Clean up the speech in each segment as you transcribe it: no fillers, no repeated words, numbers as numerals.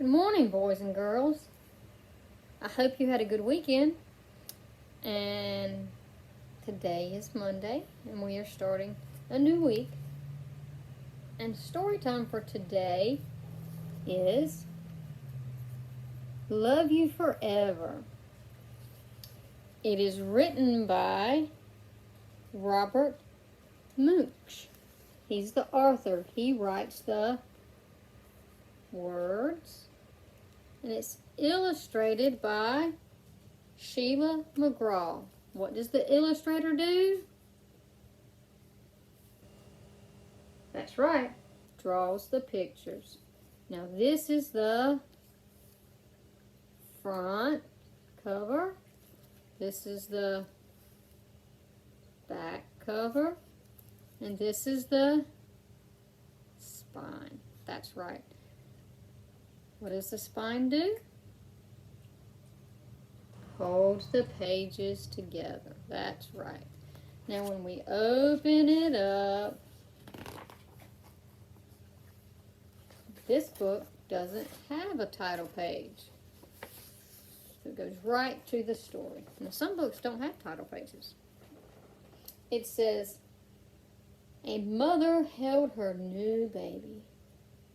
Good morning, boys and girls. I hope you had a good weekend. And today is Monday, and we are starting a new week. And story time for today is Love You Forever. It is written by Robert Munch. He's the author. He writes the words, and it's illustrated by Sheila McGraw. What does the illustrator do? That's right, draws the pictures. Now this is the front cover. This is the back cover. And this is the spine. That's right. What does the spine do? Holds the pages together. That's right. Now when we open it up, this book doesn't have a title page. So it goes right to the story. Now some books don't have title pages. It says, a mother held her new baby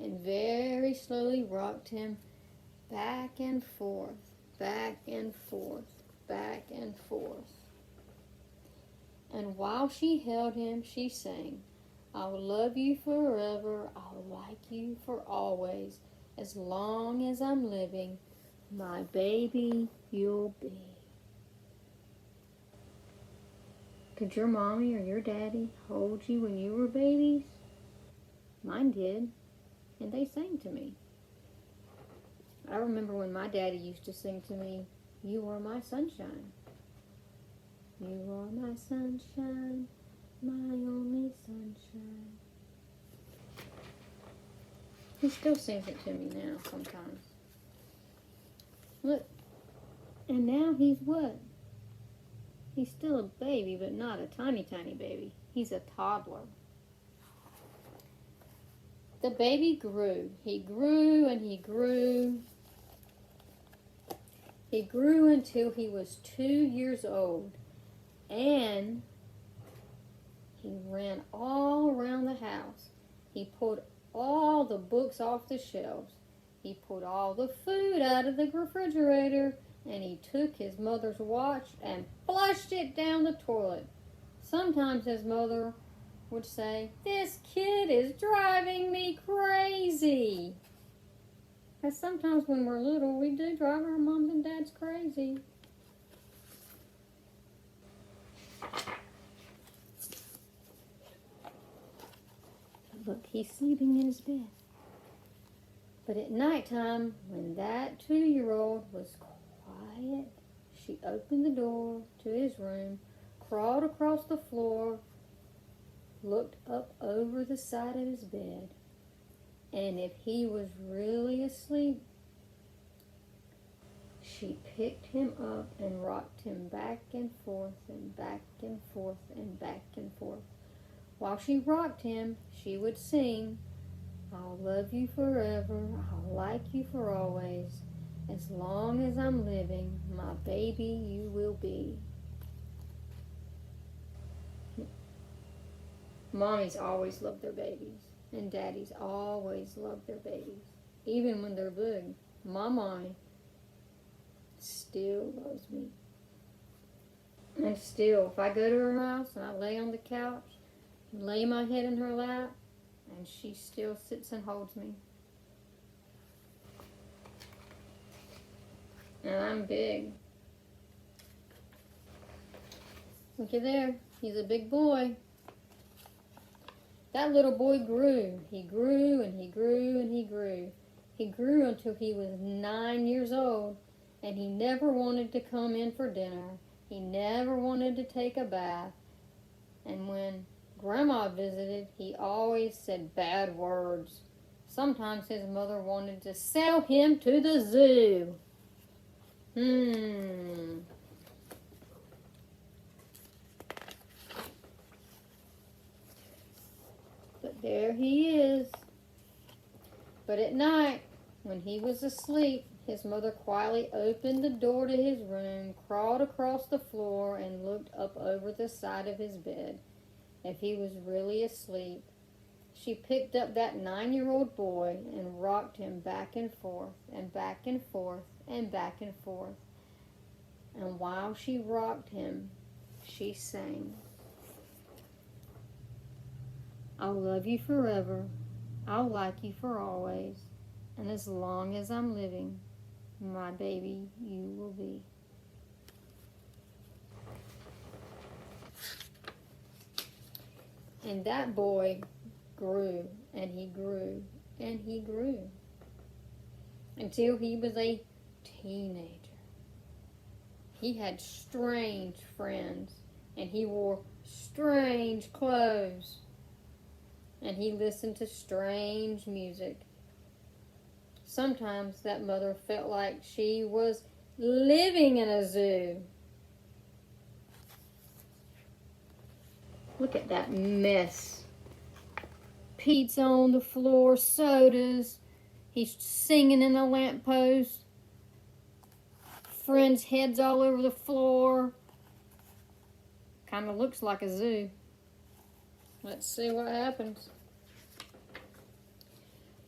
and very slowly rocked him back and forth, back and forth, back and forth. And while she held him, she sang, I'll love you forever, I'll like you for always, as long as I'm living, my baby you'll be. Did your mommy or your daddy hold you when you were babies? Mine did, and they sang to me. I remember when my daddy used to sing to me, you are my sunshine. You are my sunshine, my only sunshine. He still sings it to me now sometimes. Look, and now he's what? He's still a baby, but not a tiny, tiny baby. He's a toddler. The baby grew. He grew and he grew. He grew until he was 2 years old. And he ran all around the house. He pulled all the books off the shelves. He pulled all the food out of the refrigerator. And he took his mother's watch and flushed it down the toilet. Sometimes his mother would say, this kid is driving me crazy. Because sometimes when we're little, we do drive our moms and dads crazy. Look, he's sleeping in his bed. But at nighttime, when that 2-year-old was quiet, she opened the door to his room, crawled across the floor, looked up over the side of his bed, and if he was really asleep, she picked him up and rocked him back and forth and back and forth and back and forth. While she rocked him, she would sing, I'll love you forever, I'll like you for always, as long as I'm living, my baby you will be. Mommies always love their babies, and daddies always love their babies. Even when they're big, my mommy still loves me. And still, if I go to her house and I lay on the couch, lay my head in her lap, and she still sits and holds me. And I'm big. Look at there. He's a big boy. That little boy grew. He grew and he grew and he grew. He grew until he was 9 years old, and he never wanted to come in for dinner. He never wanted to take a bath. And when Grandma visited, he always said bad words. Sometimes his mother wanted to sell him to the zoo. But there he is. But at night, When he was asleep, his mother quietly opened the door to his room, crawled across the floor, and looked up over the side of his bed. If he was really asleep, she picked up that 9-year-old boy and rocked him back and forth, and back and forth, and back and forth. And while she rocked him, she sang, "I'll love you forever. I'll like you for always. And as long as I'm living, my baby you will be." And that boy grew, and he grew, and he grew, until he was a teenager. He had strange friends, and he wore strange clothes, and he listened to strange music. Sometimes that mother felt like she was living in a zoo. Look at that mess. Pizza on the floor, sodas. He's singing in the lamppost. Friends' heads all over the floor. Kind of looks like a zoo. Let's see what happens.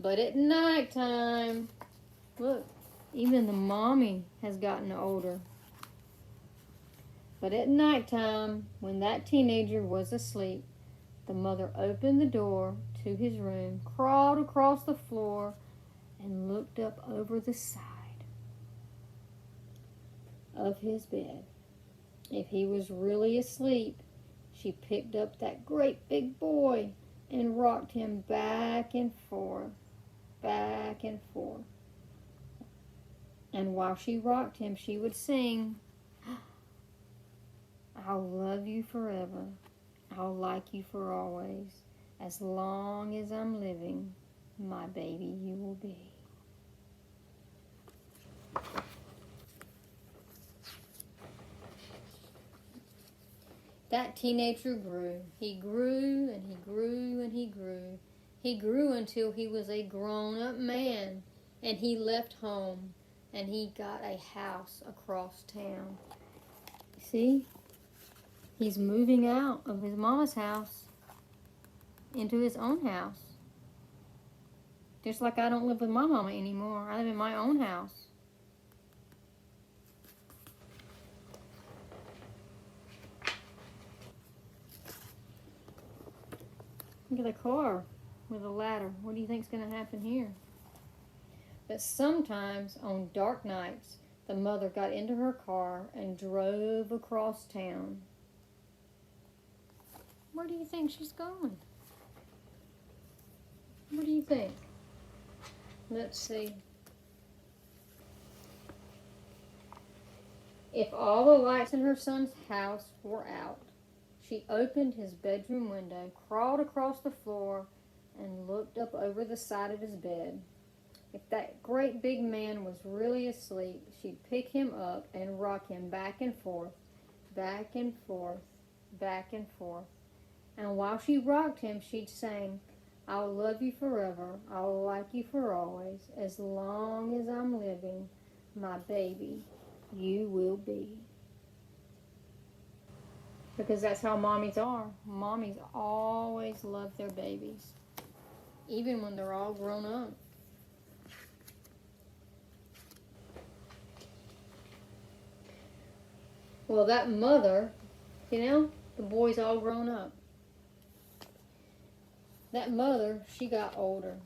But at nighttime, look, even the mommy has gotten older. But at nighttime, when that teenager was asleep, the mother opened the door to his room, crawled across the floor, and looked up over the side of his bed. If he was really asleep, she picked up that great big boy and rocked him back and forth, back and forth. And while she rocked him, she would sing, "I'll love you forever. I'll like you for always. As long as I'm living, my baby you will be." That teenager grew. He grew and he grew and he grew. He grew until he was a grown-up man, and he left home, and he got a house across town. See? He's moving out of his mama's house into his own house. Just like I don't live with my mama anymore. I live in my own house. Look at the car with a ladder. What do you think's going to happen here? But sometimes on dark nights, the mother got into her car and drove across town. Where do you think she's going? What do you think? Let's see. If all the lights in her son's house were out, she opened his bedroom window, crawled across the floor, and looked up over the side of his bed. If that great big man was really asleep, she'd pick him up and rock him back and forth, back and forth, back and forth. And while she rocked him, she'd sing, "I'll love you forever. I'll like you for always. As long as I'm living, my baby, you will be." Because that's how mommies are. Mommies always love their babies, even when they're all grown up. Well, that mother, the boy's all grown up. That mother, she got older.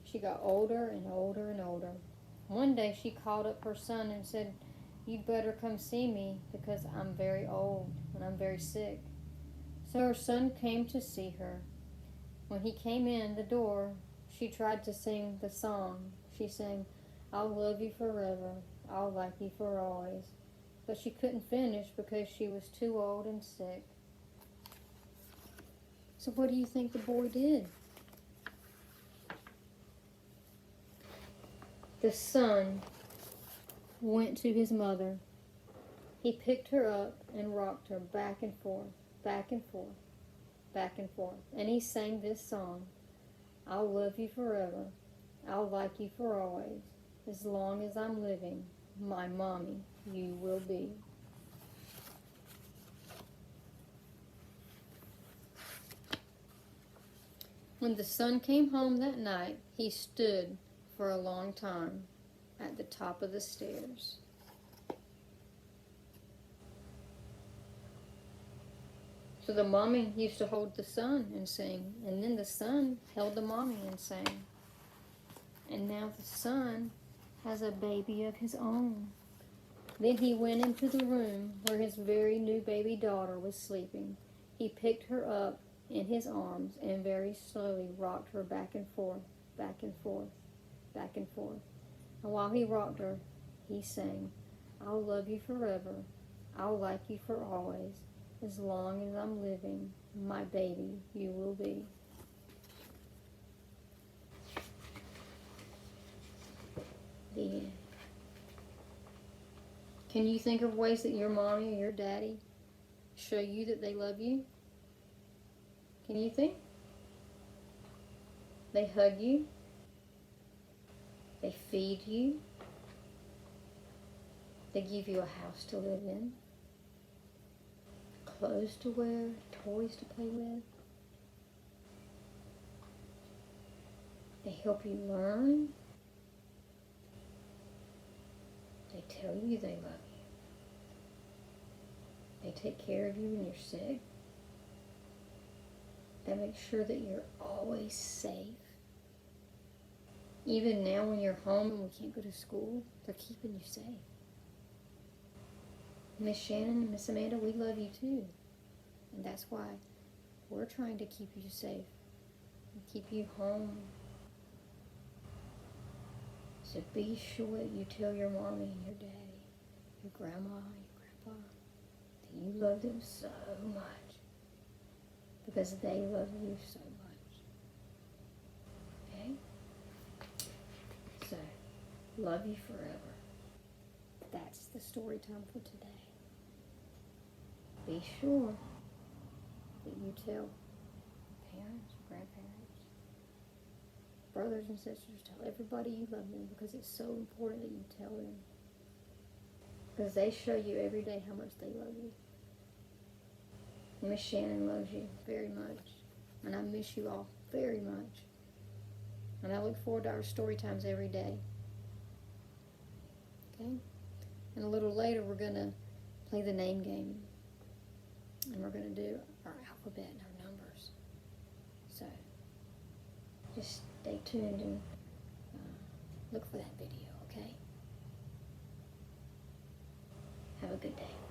She got older and older and older. One day she called up her son and said, "You'd better come see me because I'm very old and I'm very sick." So her son came to see her. When he came in the door, she tried to sing the song. She sang, "I'll love you forever. I'll like you for always." But she couldn't finish because she was too old and sick. So what do you think the boy did? The son went to his mother. He picked her up and rocked her back and forth, back and forth, back and forth. And he sang this song, "I'll love you forever. I'll like you for always. As long as I'm living, my mommy you will be. When the son came home that night, he stood for a long time at the top of the stairs. So the mommy used to hold the son and sing, and then the son held the mommy and sang. And now the son has a baby of his own. Then he went into the room where his very new baby daughter was sleeping. He picked her up in his arms and very slowly rocked her back and forth, back and forth, back and forth. And while he rocked her, he sang, I'll love you forever. I'll like you for always. As long as I'm living, my baby you will be. The end. Can you think of ways that your mommy or your daddy show you that they love you? Can you think? They hug you. They feed you. They give you a house to live in. Clothes to wear. Toys to play with. They help you learn. They tell you they love you. They take care of you when you're sick. They make sure that you're always safe. Even now when you're home and we can't go to school, they're keeping you safe. Miss Shannon and Miss Amanda, we love you too. And that's why we're trying to keep you safe and keep you home. So be sure that you tell your mommy and your daddy, your grandma, your grandpa, that you love them so much because they love you so much. Okay? So, love you forever. That's the story time for today. Be sure that you tell parents, grandparents, brothers and sisters, tell everybody you love them because it's so important that you tell them. Because they show you every day how much they love you. Miss Shannon loves you very much. And I miss you all very much. And I look forward to our story times every day. Okay? And a little later we're going to play the name game. And we're going to do our alphabet and our numbers. So, just stay tuned and look for that video, okay? Have a good day.